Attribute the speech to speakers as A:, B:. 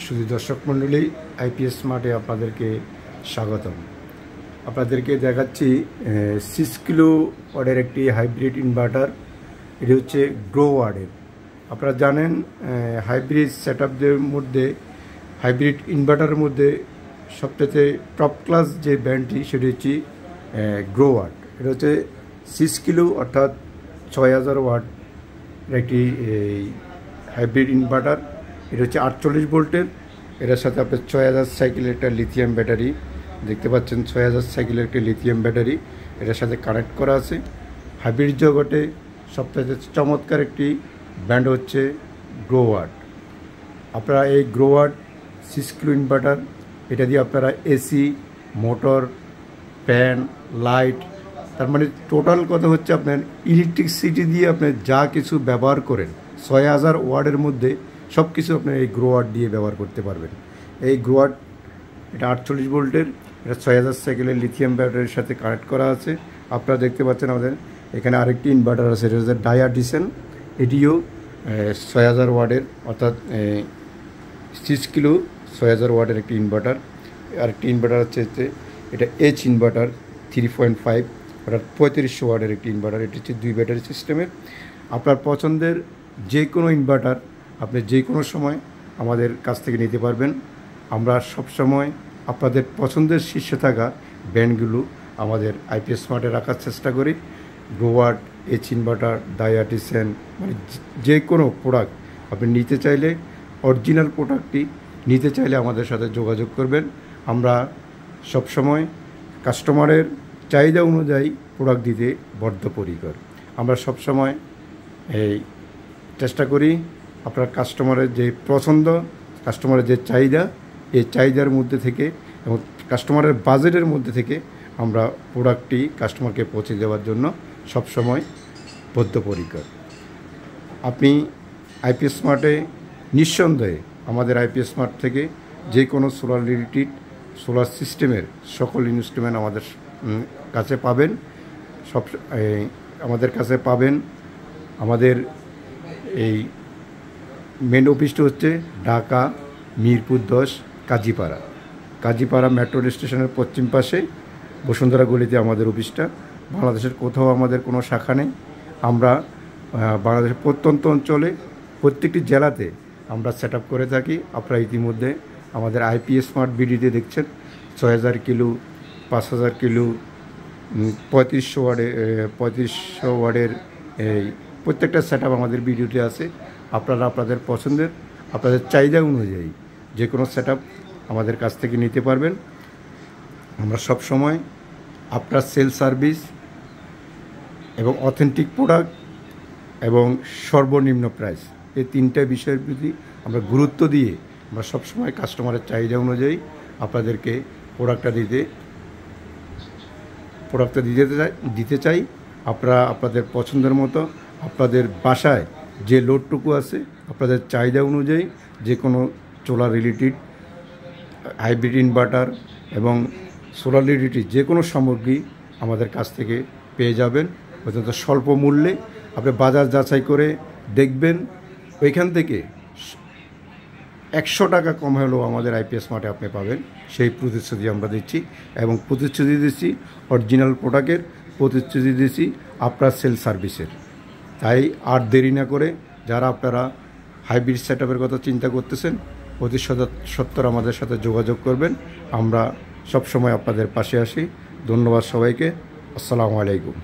A: শুধু দর্শক মণ্ডলী, আইপিএস স্মার্টে আপনাদেরকে স্বাগতম। আপনাদেরকে দেখাচ্ছি 6 কিলো ওয়াটের একটি হাইব্রিড ইনভার্টার। এটি হচ্ছে গ্রো ওয়ার্ডের। আপনারা জানেন হাইব্রিড সেটআপদের মধ্যে, হাইব্রিড ইনভার্টারের মধ্যে সবচেয়ে টপ ক্লাস যে ব্র্যান্ডটি সেটি হচ্ছে গ্রো ওয়ার্ড। এটা হচ্ছে 6 কিলো অর্থাৎ 6000 ওয়াট একটি হাইব্রিড ইনভার্টার। এটা হচ্ছে 48 ভোল্টের। এটার সাথে আপনার 6000 সাইকেলের একটা লিথিয়াম ব্যাটারি দেখতে পাচ্ছেন। 6000 সাইকেলের একটি লিথিয়াম ব্যাটারি এটার সাথে কানেক্ট করা আছে। হাইব্রিড জগতে সবথেকে চমৎকার একটি ব্র্যান্ড হচ্ছে গ্রো ওয়ার্ড। আপনারা এই গ্রো ওয়ার্ড 6 কিলো ইনভার্টার, এটা দিয়ে আপনারা এসি, মোটর, ফ্যান, লাইট, তার মানে টোটাল কথা হচ্ছে আপনার ইলেকট্রিসিটি দিয়ে আপনি যা কিছু ব্যবহার করেন 6000 ওয়াটের মধ্যে সব কিছু আপনার এই গ্রো ওয়ার্ড দিয়ে ব্যবহার করতে পারবেন। এই গ্রো ওয়ার্ড এটা 48 ভোল্টের, এটা 6000 সাইকেলের লিথিয়াম ব্যাটারির সাথে কানেক্ট করা আছে। আপনারা দেখতে পাচ্ছেন আমাদের এখানে আরেকটি ইনভার্টার আছে, এটা হচ্ছে ডায়াডিসেন। এটিও 6000 ওয়াটের, অর্থাৎ 6 কিলো 6000 ওয়াটের একটি ইনভার্টার। আরেকটি ইনভার্টার হচ্ছে এটা এইচ ইনভার্টার 3.5, অর্থাৎ 3500 ওয়াটের একটি ইনভার্টার। এটি হচ্ছে 2 ব্যাটারি সিস্টেমের। আপনার পছন্দের যে কোনো ইনভার্টার আপনি যে কোনো সময় আমাদের কাছ থেকে নিতে পারবেন। আমরা সবসময় আপনাদের পছন্দের শীর্ষে থাকা ব্র্যান্ডগুলো আমাদের আইপিএস স্মার্টে রাখার চেষ্টা করি। গ্রো ওয়ার্ড, এইচ ইনভার্টার, ডায়াডিসেন, মানে যে কোনো প্রোডাক্ট আপনি নিতে চাইলে, অরিজিনাল প্রোডাক্টটি নিতে চাইলে আমাদের সাথে যোগাযোগ করবেন। আমরা সবসময় কাস্টমারের চাহিদা অনুযায়ী প্রোডাক্ট দিতে বদ্ধপরিকর। আমরা সবসময় এই চেষ্টা করি আপনার কাস্টমারের যে পছন্দ, কাস্টমারের যে চাহিদা, এই চাহিদার মধ্যে থেকে এবং কাস্টমারের বাজেটের মধ্যে থেকে আমরা প্রোডাক্টটি কাস্টমারকে পৌঁছে দেওয়ার জন্য সবসময় বদ্ধপরিকর। আপনি আইপিএস স্মার্টে নিঃসন্দেহে আমাদের আইপিএস স্মার্ট থেকে যে কোনো সোলার রিলেটেড, সোলার সিস্টেমের সকল ইনস্ট্রুমেন্ট আমাদের কাছে পাবেন। আমাদের কাছে পাবেন। আমাদের এই মেন অফিসটা হচ্ছে ঢাকা মিরপুর 10 কাজীপাড়া মেট্রো স্টেশনের পশ্চিম পাশে বসুন্ধরা গলিতে আমাদের অফিসটা। বাংলাদেশের কোথাও আমাদের কোনো শাখা নেই। আমরা বাংলাদেশের প্রত্যন্ত অঞ্চলে প্রত্যেকটি জেলাতে আমরা সেট আপ করে থাকি। আপনারা ইতিমধ্যে আমাদের আইপিএস স্মার্ট বিডিতে দেখছেন 6000 কিলো, 5000 কিলো, 3500 ওয়াটের এই প্রত্যেকটা সেট আপ আমাদের ভিডিওতে আছে। আপনারা আপনাদের পছন্দের, আপনাদের চাহিদা অনুযায়ী যে কোনো সেট আপ আমাদের কাছ থেকে নিতে পারবেন। আমরা সব সময় আপনার সেল সার্ভিস এবং অথেন্টিক প্রোডাক্ট এবং সর্বনিম্ন প্রাইস, এই তিনটা বিষয়ের প্রতি আমরা গুরুত্ব দিয়ে আমরা সবসময় কাস্টমারের চাহিদা অনুযায়ী আপনাদেরকে প্রোডাক্টটা দিতে চাই। আপনারা আপনাদের পছন্দের মতো আপনাদের বাসায় যে লোডটুকু আছে আপনাদের চাহিদা অনুযায়ী যে কোনো সোলার রিলেটেড, হাইব্রিড ইনভার্টার এবং সোলার রিলেটেড যে কোনো সামগ্রী আমাদের কাছ থেকে পেয়ে যাবেন অত্যন্ত স্বল্প মূল্যে। আপনি বাজার যাচাই করে দেখবেন, ওইখান থেকে 100 টাকা কম হলেও আমাদের আইপিএস স্মার্টে আপনি পাবেন। সেই প্রতিশ্রুতি আমরা দিচ্ছি এবং প্রতিশ্রুতি দিচ্ছি অরিজিনাল প্রোডাক্টের, প্রতিশ্রুতি দিচ্ছি আপনার সেল সার্ভিসের। তাই আর দেরি না করে যারা আপনারা হাইব্রিড সেট আপের কথা চিন্তা করতেছেন, অতি সত্বর আমাদের সাথে যোগাযোগ করবেন। আমরা সবসময় আপনাদের পাশে আসি। ধন্যবাদ সবাইকে। আসসালামু আলাইকুম।